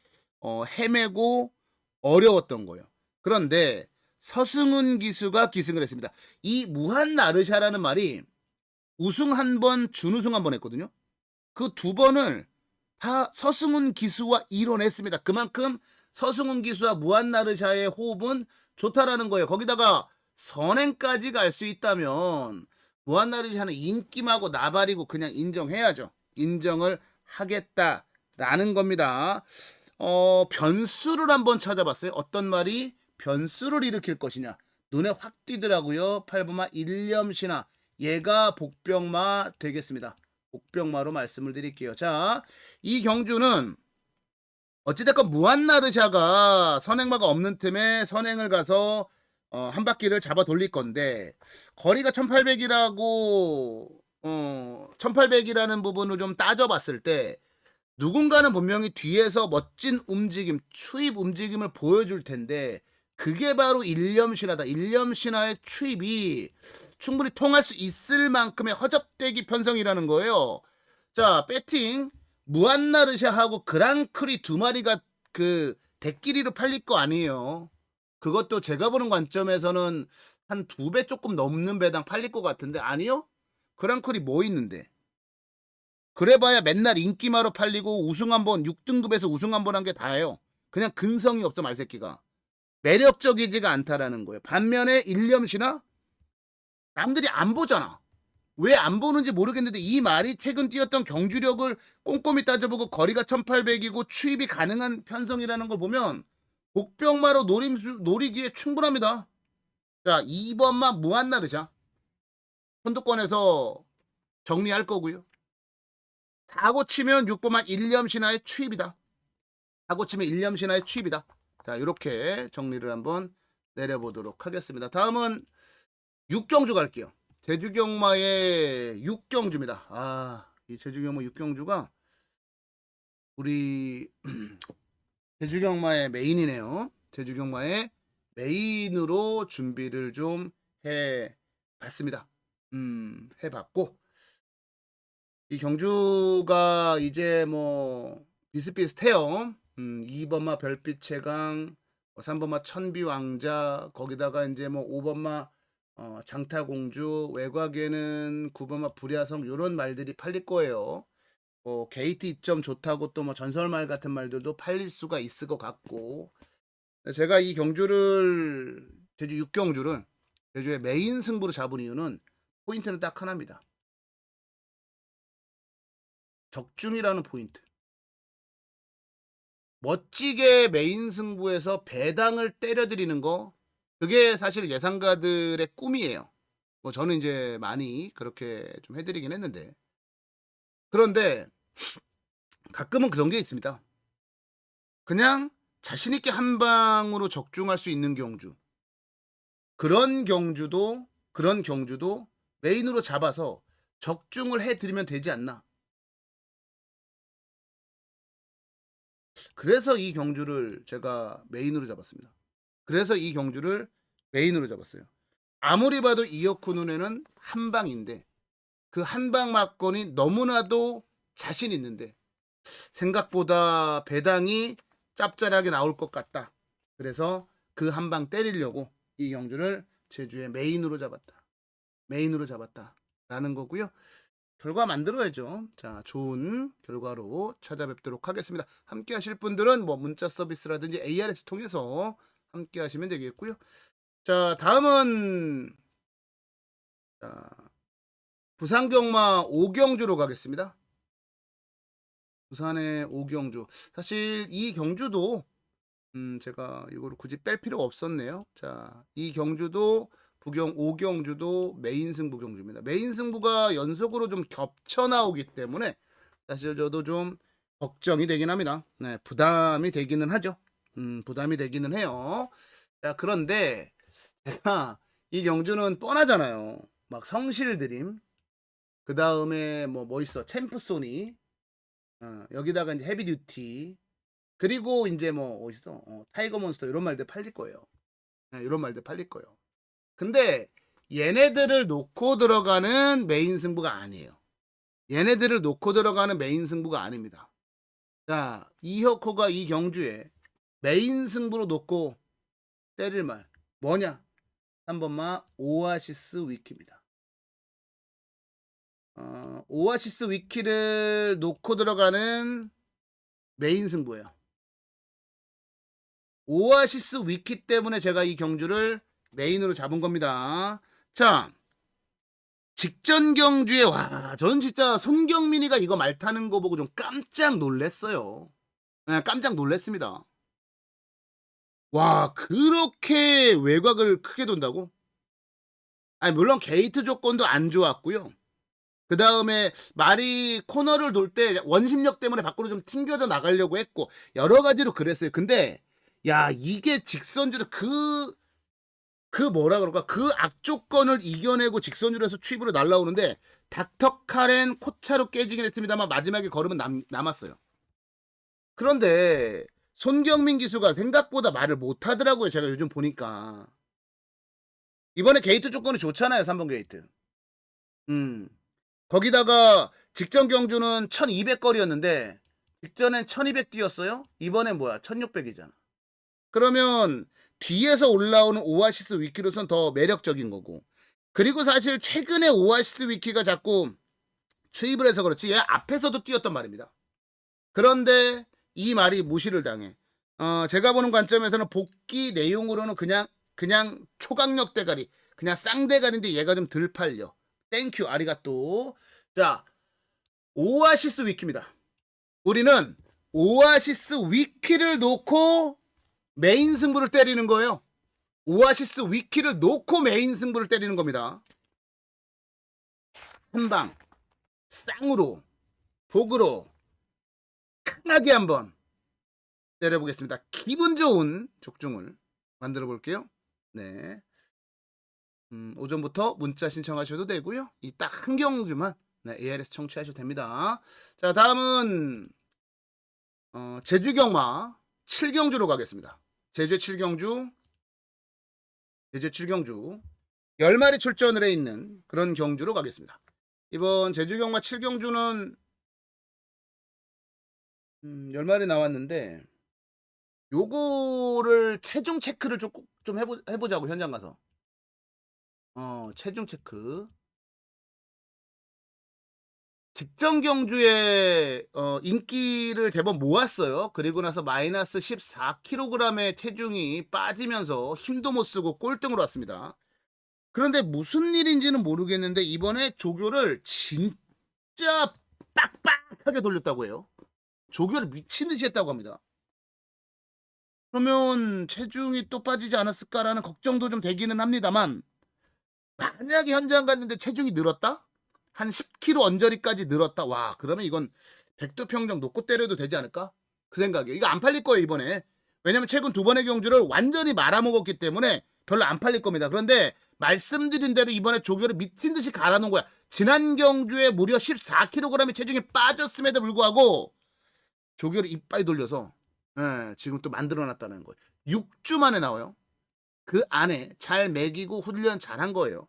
헤매고 어려웠던 거예요. 그런데 서승훈 기수가 기승을 했습니다. 이 무한나르샤라는 말이 우승 한 번, 준우승 한 번 했거든요. 그 두 번을 다 서승훈 기수와 이뤄냈습니다. 그만큼 서승훈 기수와 무한나르샤의 호흡은 좋다라는 거예요. 거기다가 선행까지 갈 수 있다면 무한나르샤는 인기마고 나발이고 그냥 인정해야죠. 인정을 하겠다라는 겁니다. 변수를 한번 찾아봤어요. 어떤 말이 변수를 일으킬 것이냐. 눈에 확 띄더라고요. 8번마 일념신화. 얘가 복병마 되겠습니다. 복병마로 말씀을 드릴게요. 자, 이 경주는 어찌됐건 무한나르샤가 선행마가 없는 틈에 선행을 가서 한 바퀴를 잡아 돌릴 건데 거리가 1800이라고 1800이라는 부분을 좀 따져봤을 때 누군가는 분명히 뒤에서 멋진 움직임, 추입 움직임을 보여줄 텐데 그게 바로 일념신화다. 일념신화의 추입이 충분히 통할 수 있을 만큼의 허접대기 편성이라는 거예요. 자, 배팅 무한나르샤하고 그랑크리 두 마리가 그 대끼리로 팔릴 거 아니에요. 그것도 제가 보는 관점에서는 한 2배 조금 넘는 배당 팔릴 것 같은데 아니요? 그랑크리 뭐 있는데? 그래봐야 맨날 인기마로 팔리고 우승 한번 6등급에서 우승 한번 한 게 다예요. 그냥 근성이 없어 말새끼가. 매력적이지가 않다라는 거예요. 반면에 일념시나 남들이 안 보잖아. 왜 안 보는지 모르겠는데 이 말이 최근 뛰었던 경주력을 꼼꼼히 따져보고 거리가 1800이고 추입이 가능한 편성이라는 걸 보면 복병마로 노리기에 충분합니다. 자, 2번마 무한나르샤 선두권에서 정리할 거고요. 사고 치면 6번마 일념신화의 추입이다. 사고 치면 일념신화의 추입이다. 자, 이렇게 정리를 한번 내려보도록 하겠습니다. 다음은 6경주 갈게요. 제주경마의 6경주입니다. 아, 이 제주경마 6경주가 우리 제주경마의 메인이네요. 제주경마의 메인으로 준비를 좀 해봤습니다. 해봤고 이 경주가 이제 뭐 비슷비슷해요. 2번마 별빛의 강, 3번마 천비왕자, 거기다가 이제 뭐 5번마 장타공주, 외곽에는 9번마 불야성 이런 말들이 팔릴 거예요. 게이트 이점 좋다고 또 뭐 전설말 같은 말들도 팔릴 수가 있을 것 같고 제가 이 경주를 제주 6경주를 제주의 메인 승부로 잡은 이유는 포인트는 딱 하나입니다. 적중이라는 포인트. 멋지게 메인 승부에서 배당을 때려드리는 거, 그게 사실 예상가들의 꿈이에요. 뭐 저는 이제 많이 그렇게 좀 해드리긴 했는데, 그런데 가끔은 그런 게 있습니다. 그냥 자신있게 한 방으로 적중할 수 있는 경주, 그런 경주도 메인으로 잡아서 적중을 해드리면 되지 않나. 그래서 이 경주를 제가 메인으로 잡았습니다. 그래서 이 경주를 메인으로 잡았어요. 아무리 봐도 이어쿠 눈에는 한 방인데, 그 한 방 맞건이 너무나도 자신 있는데 생각보다 배당이 짭짤하게 나올 것 같다. 그래서 그 한 방 때리려고 이 경주를 제주의 메인으로 잡았다. 메인으로 잡았다. 라는 거고요. 결과 만들어야죠. 자, 좋은 결과로 찾아뵙도록 하겠습니다. 함께 하실 분들은 뭐 문자 서비스라든지 ARS 통해서 함께 하시면 되겠고요. 자, 다음은 자, 부산경마 오경주로 가겠습니다. 부산의 오경주. 사실 이 경주도 제가 이거를 굳이 뺄 필요가 없었네요. 자, 이 경주도 오경주도 메인 승부 경주입니다. 메인 승부가 연속으로 좀 겹쳐 나오기 때문에 사실 저도 좀 걱정이 되긴 합니다. 네, 부담이 되기는 하죠. 부담이 되기는 해요. 자, 그런데 제가 이 경주는 뻔하잖아요. 막 성실드림, 그 다음에 뭐 있어? 챔프소니, 여기다가 이제 헤비듀티, 그리고 이제 뭐 어딨어? 타이거 몬스터 이런 말들 팔릴 거예요. 네, 이런 말들 팔릴 거예요. 근데 얘네들을 놓고 들어가는 메인 승부가 아니에요. 얘네들을 놓고 들어가는 메인 승부가 아닙니다. 자, 이혁호가 이 경주에 메인 승부로 놓고 때릴 말 뭐냐? 한 번만 오아시스 위키입니다. 오아시스 위키를 놓고 들어가는 메인 승부예요. 오아시스 위키 때문에 제가 이 경주를 메인으로 잡은 겁니다. 자, 직전 경주에 전 진짜 손경민이가 이거 말 타는 거 보고 좀 깜짝 놀랐어요. 네, 깜짝 놀랐습니다. 와, 그렇게 외곽을 크게 돈다고? 아니, 물론 게이트 조건도 안 좋았고요. 그 다음에 말이 코너를 돌 때 원심력 때문에 밖으로 좀 튕겨져 나가려고 했고 여러 가지로 그랬어요. 근데 야, 이게 직선주로 그 뭐라 그럴까, 그 악조건을 이겨내고 직선주로 해서 추입으로 날라오는데 닥터카렌 코차로 깨지긴 했습니다만 마지막에 걸으면 남았어요. 그런데 손경민 기수가 생각보다 말을 못하더라고요. 제가 요즘 보니까 이번에 게이트 조건이 좋잖아요. 3번 게이트. 거기다가 직전 경주는 1200거리였는데 직전엔 1200 뛰었어요. 이번엔 뭐야? 1600이잖아. 그러면 뒤에서 올라오는 오아시스 위키로선 더 매력적인 거고. 그리고 사실 최근에 오아시스 위키가 자꾸 추입을 해서 그렇지 얘 앞에서도 뛰었단 말입니다. 그런데 이 말이 무시를 당해. 제가 보는 관점에서는 복귀 내용으로는 그냥 초강력 대가리, 그냥 쌍대가리인데 얘가 좀 덜 팔려. 땡큐 아리가또. 자, 오아시스 위키입니다. 우리는 오아시스 위키를 놓고 메인 승부를 때리는 거예요. 오아시스 위키를 놓고 메인 승부를 때리는 겁니다. 한방 쌍으로 복으로 강하게 한번 때려보겠습니다. 기분 좋은 적중을 만들어 볼게요. 네. 오전부터 문자 신청하셔도 되고요. 이 딱 한 경주만 ARS 청취하셔도 됩니다. 자, 다음은 제주경마 7경주로 가겠습니다. 제주 7경주 10마리 출전을 해 있는 그런 경주로 가겠습니다. 이번 제주경마 7경주는 10마리 나왔는데 요거를 체중 체크를 좀 해보자고 현장 가서. 체중 체크. 직전 경주에 인기를 제법 모았어요. 그리고 나서 마이너스 14kg의 체중이 빠지면서 힘도 못 쓰고 꼴등으로 왔습니다. 그런데 무슨 일인지는 모르겠는데 이번에 조교를 진짜 빡빡하게 돌렸다고 해요. 조교를 미친 듯이 했다고 합니다. 그러면 체중이 또 빠지지 않았을까라는 걱정도 좀 되기는 합니다만 만약에 현장 갔는데 체중이 늘었다? 한 10kg 언저리까지 늘었다. 와, 그러면 이건 백두평정 놓고 때려도 되지 않을까? 그 생각이에요. 이거 안 팔릴 거예요, 이번에. 왜냐면 최근 두 번의 경주를 완전히 말아먹었기 때문에 별로 안 팔릴 겁니다. 그런데 말씀드린 대로 이번에 조교를 미친 듯이 갈아놓은 거야. 지난 경주에 무려 14kg의 체중이 빠졌음에도 불구하고 조교를 이빨 돌려서 지금 또 만들어놨다는 거예요. 6주 만에 나와요. 그 안에 잘 먹이고 훈련 잘한 거예요.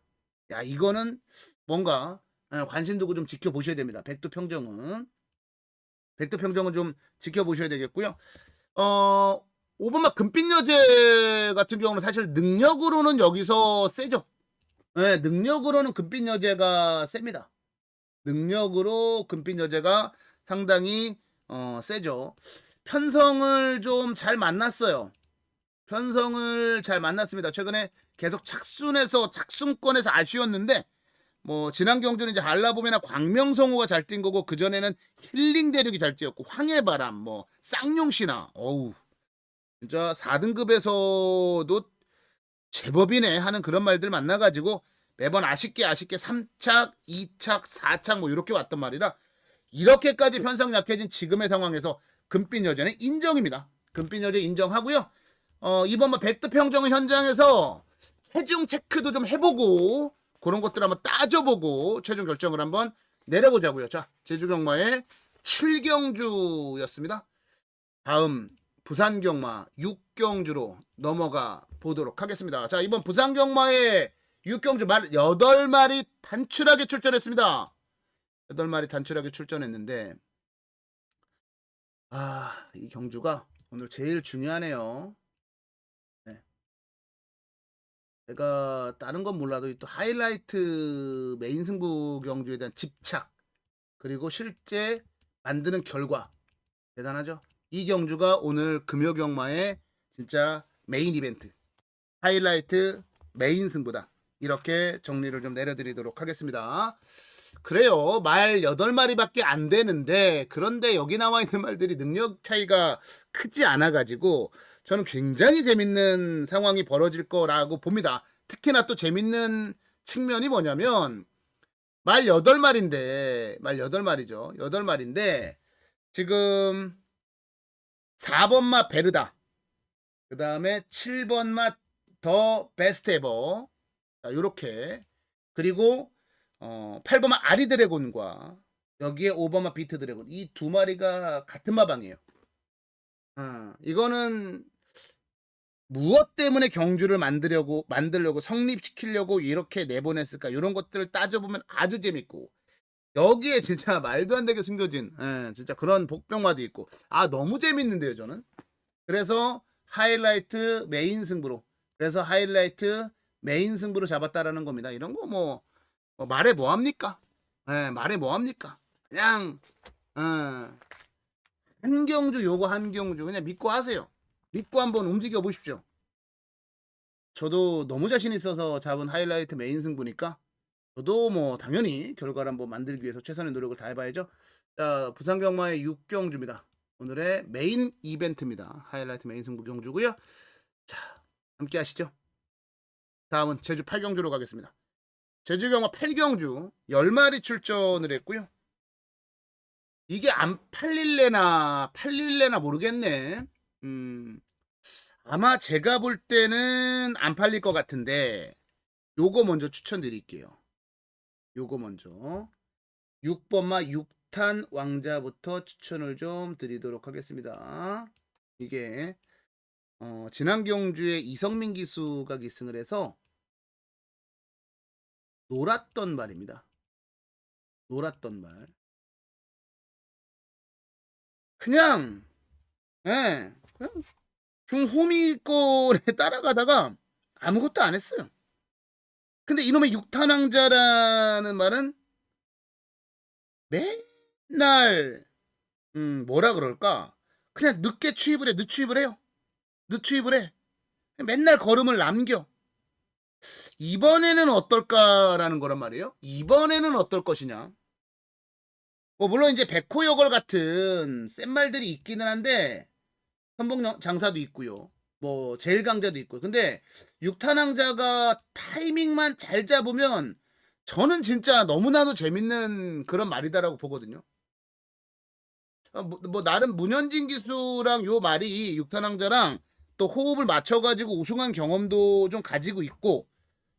야, 이거는 뭔가 관심 두고 좀 지켜보셔야 됩니다. 백두평정은 좀 지켜보셔야 되겠고요. 5번마 금빛여제 같은 경우는 사실 능력으로는 여기서 세죠. 네, 능력으로는 금빛여제가 셉니다. 능력으로 금빛여제가 상당히 세죠. 편성을 좀 잘 만났어요. 편성을 잘 만났습니다. 최근에 계속 착순권에서 아쉬웠는데 뭐 지난 경주는 이제 한라봄이나 광명성호가 잘 뛴 거고 그 전에는 힐링 대륙이 잘 뛰었고 황해바람, 뭐 쌍용신화, 어우 진짜 4등급에서도 제법이네 하는 그런 말들 만나가지고 매번 아쉽게 3착, 2착, 4착 뭐 이렇게 왔단 말이라 이렇게까지 편성 약해진 지금의 상황에서 금빛여제는 인정입니다. 금빛여제 인정하고요. 이번 뭐 백두평정 현장에서 체중 체크도 좀 해보고 그런 것들 한번 따져보고 최종 결정을 한번 내려보자고요. 자, 제주경마의 7경주였습니다. 다음 부산경마 6경주로 넘어가 보도록 하겠습니다. 자, 이번 부산경마의 6경주 말 8마리 단출하게 출전했습니다. 8마리 단출하게 출전했는데 이 경주가 오늘 제일 중요하네요. 네. 제가 다른 건 몰라도 또 하이라이트 메인 승부 경주에 대한 집착 그리고 실제 만드는 결과 대단하죠. 이 경주가 오늘 금요경마의 진짜 메인 이벤트 하이라이트 메인 승부다. 이렇게 정리를 좀 내려드리도록 하겠습니다. 그래요. 말 8마리밖에 안 되는데 그런데 여기 나와 있는 말들이 능력 차이가 크지 않아가지고 저는 굉장히 재밌는 상황이 벌어질 거라고 봅니다. 특히나 또 재밌는 측면이 뭐냐면 말 8마리인데 말 8마리죠. 8마리인데 지금 4번마 베르다 그 다음에 7번마 더 베스트 에버 요렇게 그리고 8번마 아리 드래곤과 여기에 5번마 비트 드래곤 이 두 마리가 같은 마방이에요. 이거는 무엇 때문에 경주를 만들려고 성립시키려고 이렇게 내보냈을까 이런 것들을 따져보면 아주 재밌고 여기에 진짜 말도 안 되게 숨겨진 진짜 그런 복병마도 있고 너무 재밌는데요 저는. 그래서 하이라이트 메인 승부로 잡았다라는 겁니다. 이런 거 뭐 말해 뭐합니까? 말해 뭐합니까? 그냥 한경주 요거 한경주 그냥 믿고 하세요. 믿고 한번 움직여 보십시오. 저도 너무 자신 있어서 잡은 하이라이트 메인 승부니까 저도 뭐 당연히 결과를 한번 만들기 위해서 최선의 노력을 다해봐야죠. 자, 부산경마의 6경주입니다. 오늘의 메인 이벤트입니다. 하이라이트 메인 승부 경주고요. 자, 함께 하시죠. 다음은 제주 8경주로 가겠습니다. 제주경마 8경주 10마리 출전을 했고요. 이게 안 팔릴래나 모르겠네. 아마 제가 볼 때는 안 팔릴 것 같은데 요거 먼저 추천드릴게요. 요거 먼저 6번마 6탄 왕자부터 추천을 좀 드리도록 하겠습니다. 이게 지난 경주에 이성민 기수가 기승을 해서 놀았던 말입니다. 놀았던 말. 그냥 중호미골에 따라가다가 아무것도 안 했어요. 근데 이놈의 6탄 왕자라는 말은 맨날 뭐라 그럴까? 그냥 늦게 취입을 해. 늦취입을 해요. 늦취입을 해. 맨날 걸음을 남겨. 이번에는 어떨까라는 거란 말이에요. 이번에는 어떨 것이냐. 뭐 물론 이제 백호여걸 같은 센 말들이 있기는 한데 선봉 장사도 있고요. 뭐 제일 강자도 있고. 근데 육탄왕자가 타이밍만 잘 잡으면 저는 진짜 너무나도 재밌는 그런 말이다라고 보거든요. 뭐 나름 문현진 기수랑 요 말이 육탄왕자랑 또 호흡을 맞춰가지고 우승한 경험도 좀 가지고 있고,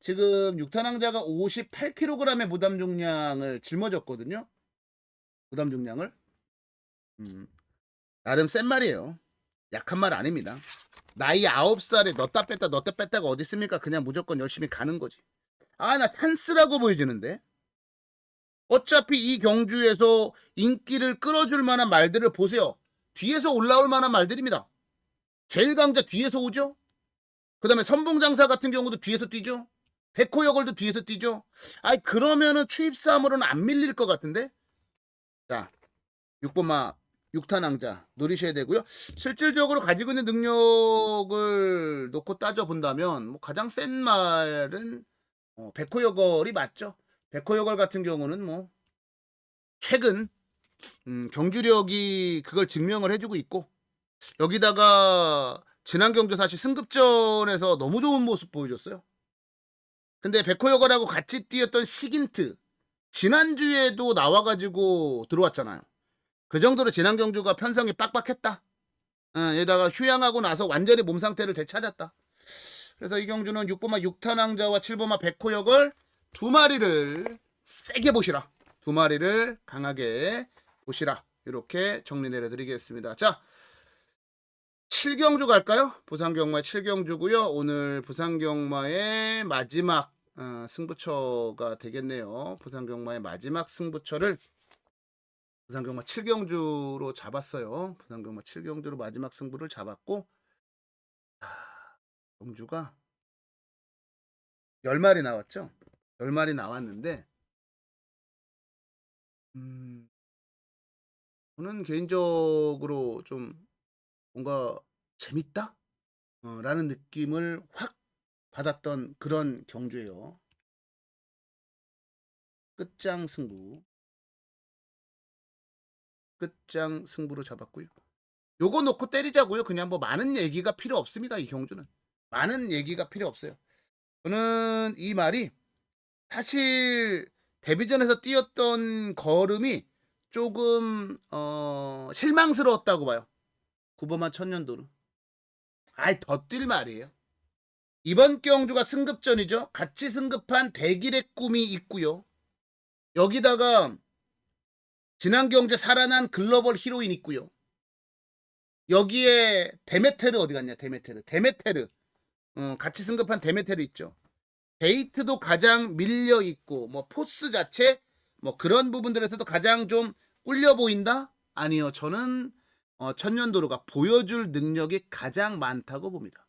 지금 육탄왕자가 58kg의 무담 중량을 짊어졌거든요. 무담 중량을. 나름 센 말이에요. 약한 말 아닙니다. 나이 9살에 넣었다 뺐다 넣었다 뺐다가 어디 있습니까? 그냥 무조건 열심히 가는 거지. 아, 나 찬스라고 보여지는데. 어차피 이 경주에서 인기를 끌어줄 만한 말들을 보세요. 뒤에서 올라올 만한 말들입니다. 제일 강자 뒤에서 오죠. 그 다음에 선봉장사 같은 경우도 뒤에서 뛰죠. 백호여걸도 뒤에서 뛰죠. 아이, 그러면은 추입사함으로는 안 밀릴 것 같은데. 자, 6번마 6탄왕자 노리셔야 되고요. 실질적으로 가지고 있는 능력을 놓고 따져본다면 뭐 가장 센 말은 백호여걸이 맞죠. 백호여걸 같은 경우는 뭐 최근 경주력이 그걸 증명을 해주고 있고, 여기다가 지난 경주 사실 승급전에서 너무 좋은 모습 보여줬어요. 근데 백호여걸하고 같이 뛰었던 시긴트 지난주에도 나와가지고 들어왔잖아요. 그 정도로 지난 경주가 편성이 빡빡했다. 여기다가 휴양하고 나서 완전히 몸 상태를 되찾았다. 그래서 이 경주는 6번마 6탄왕자와 7번마 백호여걸 두 마리를 세게 보시라. 두 마리를 강하게 보시라. 이렇게 정리 내려드리겠습니다. 자, 7경주 갈까요? 부산경마의 7경주고요. 오늘 부산경마의 마지막 승부처가 되겠네요. 부산경마의 마지막 승부처를 부산경마 7경주로 잡았어요. 부산경마 7경주로 마지막 승부를 잡았고, 경주가 10마리 나왔죠. 10마리 나왔는데 저는 개인적으로 좀 뭔가 재밌다? 라는 느낌을 확 받았던 그런 경주예요. 끝장 승부. 끝장 승부로 잡았고요. 요거 놓고 때리자고요. 그냥 뭐 많은 얘기가 필요 없습니다. 이 경주는. 많은 얘기가 필요 없어요. 저는 이 말이 사실 데뷔전에서 뛰었던 걸음이 조금 실망스러웠다고 봐요. 9번만 천년도로. 아이, 더 뛸 말이에요. 이번 경주가 승급전이죠. 같이 승급한 대길의 꿈이 있고요. 여기다가 지난 경주에 살아난 글로벌 히로인 있고요. 여기에 데메테르 어디 갔냐? 데메테르 같이 승급한 데메테르 있죠. 데이트도 가장 밀려 있고 뭐 포스 자체 뭐 그런 부분들에서도 가장 좀 꿀려 보인다? 아니요, 저는 천년도르가 보여줄 능력이 가장 많다고 봅니다.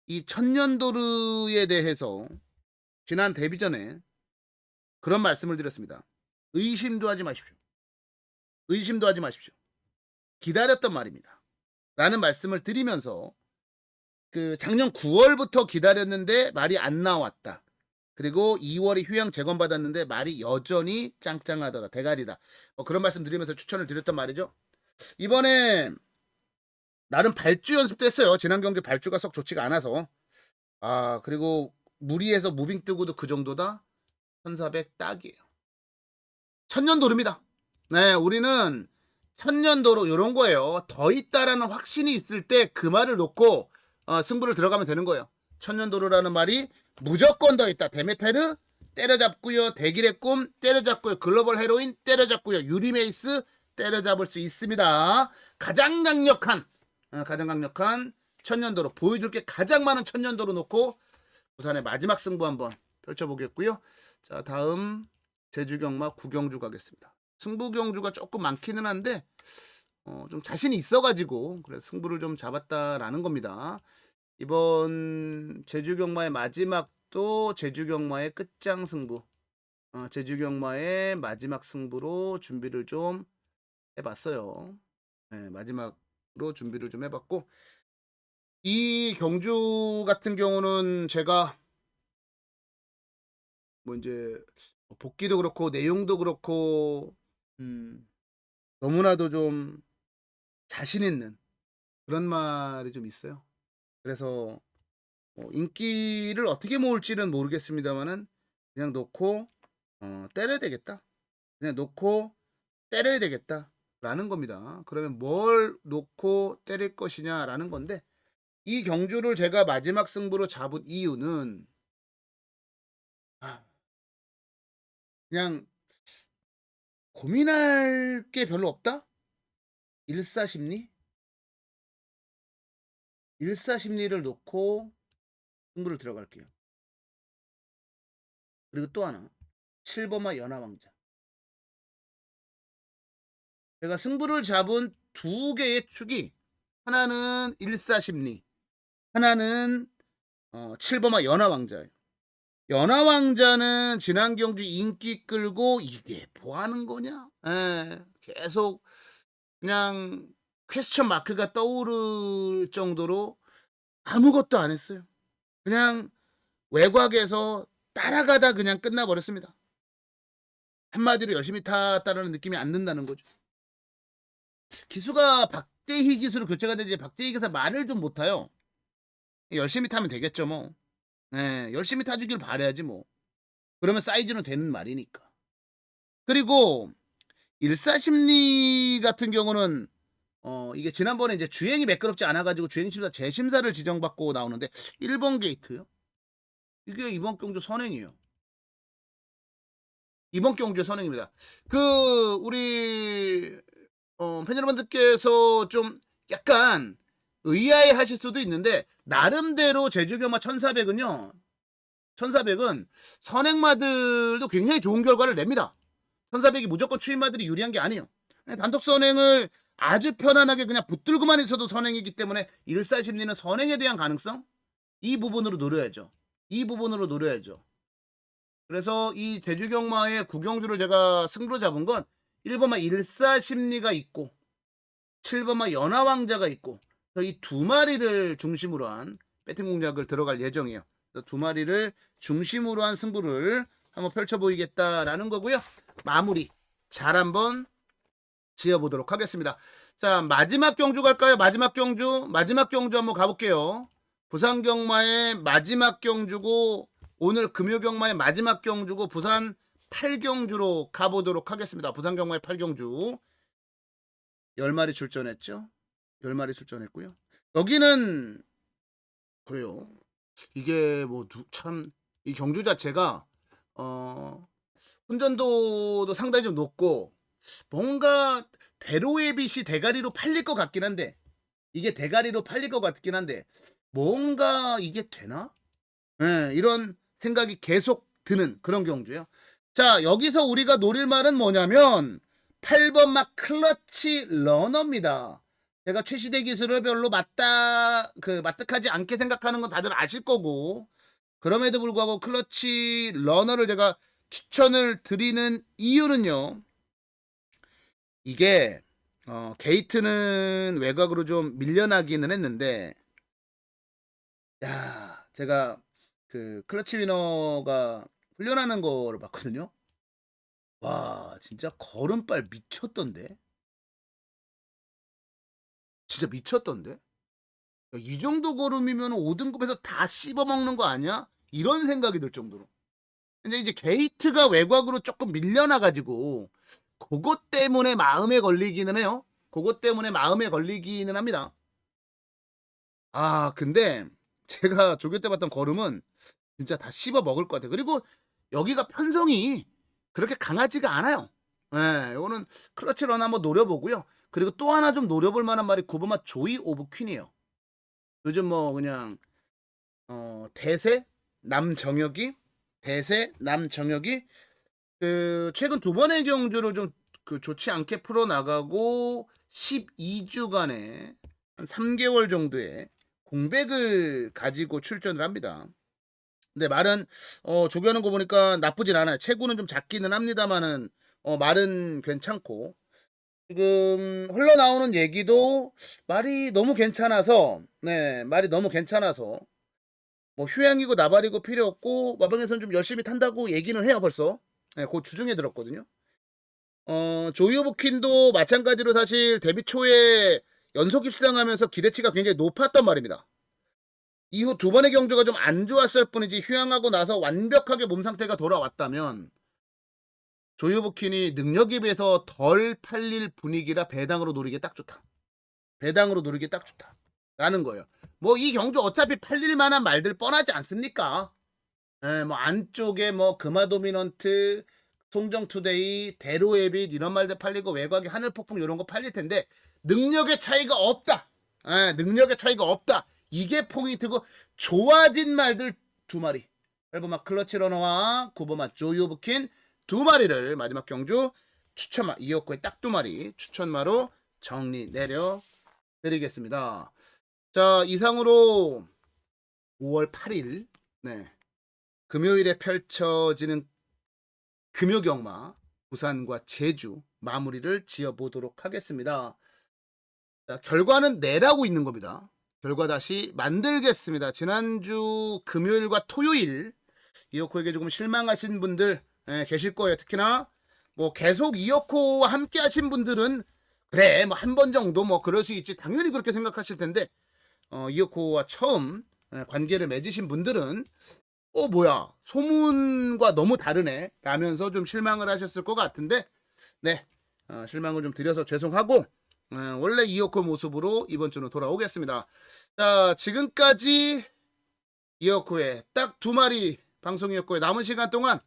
이 천년도르에 대해서 지난 데뷔전에 그런 말씀을 드렸습니다. 의심도 하지 마십시오. 의심도 하지 마십시오. 기다렸던 말입니다. 라는 말씀을 드리면서 그 작년 9월부터 기다렸는데 말이 안 나왔다. 그리고 2월에 휴양 재검받았는데 말이 여전히 짱짱하더라. 대가리다. 그런 말씀 드리면서 추천을 드렸단 말이죠. 이번에 나름 발주 연습도 했어요. 지난 경기 발주가 썩 좋지가 않아서. 그리고 무리해서 무빙 뜨고도 그 정도다. 1400 딱이에요. 천년도릅니다. 네, 우리는 천년도로 이런 거예요. 더 있다라는 확신이 있을 때 그 말을 놓고 승부를 들어가면 되는 거예요. 천년도로라는 말이 무조건 더 있다. 데메테르 때려잡고요. 대길의 꿈 때려잡고요. 글로벌 헤로인 때려잡고요. 유리메이스 때려잡을 수 있습니다. 가장 강력한 천년도로, 보여줄 게 가장 많은 천년도로 놓고 부산의 마지막 승부 한번 펼쳐보겠고요. 자, 다음 제주경마 9경주 가겠습니다. 승부경주가 조금 많기는 한데 좀 자신이 있어가지고 그래서 승부를 좀 잡았다라는 겁니다. 이번 제주경마의 마지막도 제주경마의 끝장 승부, 제주경마의 마지막 승부로 준비를 좀 해봤어요. 네, 마지막으로 준비를 좀 해봤고, 이 경주 같은 경우는 제가 뭐 이제 복귀도 그렇고 내용도 그렇고 너무나도 좀 자신 있는 그런 말이 좀 있어요. 그래서 인기를 어떻게 모을지는 모르겠습니다만은 그냥 놓고 때려야 되겠다. 그냥 놓고 때려야 되겠다라는 겁니다. 그러면 뭘 놓고 때릴 것이냐라는 건데 이 경주를 제가 마지막 승부로 잡은 이유는 그냥 고민할 게 별로 없다? 일사심리? 일사심리를 놓고 승부를 들어갈게요. 그리고 또 하나 7번마 연하왕자. 제가 승부를 잡은 두 개의 축이 하나는 일사심리, 하나는 7번마 연하왕자예요. 연하왕자는 지난 경주 인기 끌고 이게 뭐 하는 거냐? 계속 그냥 퀘스천 마크가 떠오를 정도로 아무것도 안 했어요. 그냥 외곽에서 따라가다 그냥 끝나버렸습니다. 한마디로 열심히 탔다라는 느낌이 안 든다는 거죠. 기수가 박재희 기수로 교체가 되지 박재희 기사 말을 좀 못 타요. 열심히 타면 되겠죠 뭐. 열심히 타주길 바라야지 뭐. 그러면 사이즈는 되는 말이니까. 그리고 일사심리 같은 경우는 이게 지난번에 이제 주행이 매끄럽지 않아가지고 주행심사 재심사를 지정받고 나오는데 1번 게이트요? 이게 이번 경주 선행이에요. 이번 경주 선행입니다. 우리 팬 여러분들께서 좀 약간 의아해 하실 수도 있는데 나름대로 제주경마 1400은요. 1400은 선행마들도 굉장히 좋은 결과를 냅니다. 1400이 무조건 추임마들이 유리한 게 아니에요. 단독 선행을 아주 편안하게 그냥 붙들고만 있어도 선행이기 때문에 일사심리는 선행에 대한 가능성 이 부분으로 노려야죠. 이 부분으로 노려야죠. 그래서 이 제주경마의 구경주를 제가 승부로 잡은 건 1번마 일사심리가 있고 7번마 연하왕자가 있고 이 두 마리를 중심으로 한 배팅 공략을 들어갈 예정이에요. 두 마리를 중심으로 한 승부를 한번 펼쳐보이겠다라는 거고요. 마무리 잘 한번 지어보도록 하겠습니다. 자, 마지막 경주 갈까요? 마지막 경주 한번 가볼게요. 부산 경마의 마지막 경주고 오늘 금요 경마의 마지막 경주고 부산 8경주로 가보도록 하겠습니다. 부산 경마의 8경주 10마리 출전했죠. 10마리 출전했고요. 여기는 그래요. 이게 뭐 참 이 경주 자체가 혼전도도 상당히 좀 높고 뭔가 대로의 빛이 대가리로 팔릴 것 같긴 한데 이게 대가리로 팔릴 것 같긴 한데 뭔가 이게 되나? 이런 생각이 계속 드는 그런 경주예요. 자, 여기서 우리가 노릴 말은 뭐냐면 8번 막 클러치 러너입니다. 제가 최시대 기술을 별로 맞닥하지 않게 생각하는 건 다들 아실 거고 그럼에도 불구하고 클러치 러너를 제가 추천을 드리는 이유는요. 이게 게이트는 외곽으로 좀 밀려나기는 했는데 야, 제가 클러치 위너가 훈련하는 거를 봤거든요. 와, 진짜 걸음발 미쳤던데. 진짜 미쳤던데. 야, 이 정도 걸음이면 5등급에서 다 씹어먹는 거 아니야? 이런 생각이 들 정도로. 근데 이제 게이트가 외곽으로 조금 밀려나가지고 그것 때문에 마음에 걸리기는 해요. 그것 때문에 마음에 걸리기는 합니다. 근데 제가 조교 때 봤던 걸음은 진짜 다 씹어 먹을 것 같아요. 그리고 여기가 편성이 그렇게 강하지가 않아요. 이거는 클러치 런 한번 노려보고요. 그리고 또 하나 좀 노려볼 만한 말이 9번마 조이 오브 퀸이에요. 요즘 뭐 그냥 대세 남정혁이 최근 두 번의 경주를 좀 좋지 않게 풀어나가고 12주간에 한 3개월 정도의 공백을 가지고 출전을 합니다. 근데 말은 조교하는 거 보니까 나쁘진 않아요. 체구는 좀 작기는 합니다만은 말은 괜찮고 지금 흘러나오는 얘기도 말이 너무 괜찮아서 뭐 휴양이고 나발이고 필요 없고 마방에선 좀 열심히 탄다고 얘기는 해요 벌써. 그 주중에 들었거든요. 조이오브킨도 마찬가지로 사실 데뷔 초에 연속 입상하면서 기대치가 굉장히 높았단 말입니다. 이후 두 번의 경주가 좀 안 좋았을 뿐이지 휴양하고 나서 완벽하게 몸 상태가 돌아왔다면 조유부킨이 능력에 비해서 덜 팔릴 분위기라 배당으로 노리기 딱 좋다. 배당으로 노리기 딱 좋다. 라는 거예요. 뭐 이 경주 어차피 팔릴 만한 말들 뻔하지 않습니까? 예, 뭐 안쪽에 뭐 금화도미넌트, 송정투데이, 대로에빗 이런 말들 팔리고 외곽에 하늘폭풍 이런 거 팔릴 텐데 능력의 차이가 없다. 예, 능력의 차이가 없다. 이게 포인트고 좋아진 말들 두 마리. 8번마 클러치러너와 9번마 조유부킨 두 마리를 마지막 경주 추천마 이어코의 딱 두 마리 추천마로 정리 내려드리겠습니다. 자, 이상으로 5월 8일 네, 금요일에 펼쳐지는 금요경마 부산과 제주 마무리를 지어보도록 하겠습니다. 자, 결과는 내라고 있는 겁니다. 결과 다시 만들겠습니다. 지난주 금요일과 토요일 이어코에게 조금 실망하신 분들 계실 거예요. 특히나 뭐 계속 이어코와 함께 하신 분들은 그래 뭐 한 번 정도 뭐 그럴 수 있지 당연히 그렇게 생각하실 텐데 이어코와 처음 관계를 맺으신 분들은 뭐야 소문과 너무 다르네 라면서 좀 실망을 하셨을 것 같은데 네 실망을 좀 드려서 죄송하고 원래 이어코 모습으로 이번 주는 돌아오겠습니다. 자, 지금까지 이어코의 딱 두 마리 방송이었고요. 남은 시간 동안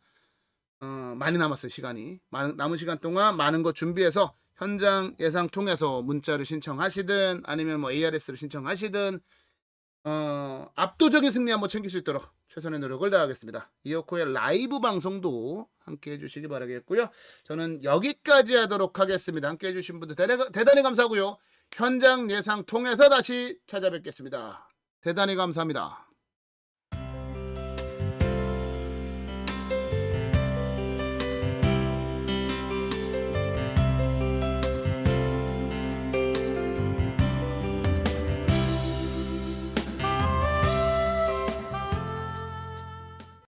많이 남았어요. 시간이 남은 시간 동안 많은 거 준비해서 현장 예상 통해서 문자를 신청하시든 아니면 뭐 ARS를 신청하시든 압도적인 승리 한번 챙길 수 있도록 최선의 노력을 다하겠습니다. 이어코의 라이브 방송도 함께 해주시기 바라겠고요. 저는 여기까지 하도록 하겠습니다. 함께 해주신 분들 대단히 감사하고요. 현장 예상 통해서 다시 찾아뵙겠습니다. 대단히 감사합니다.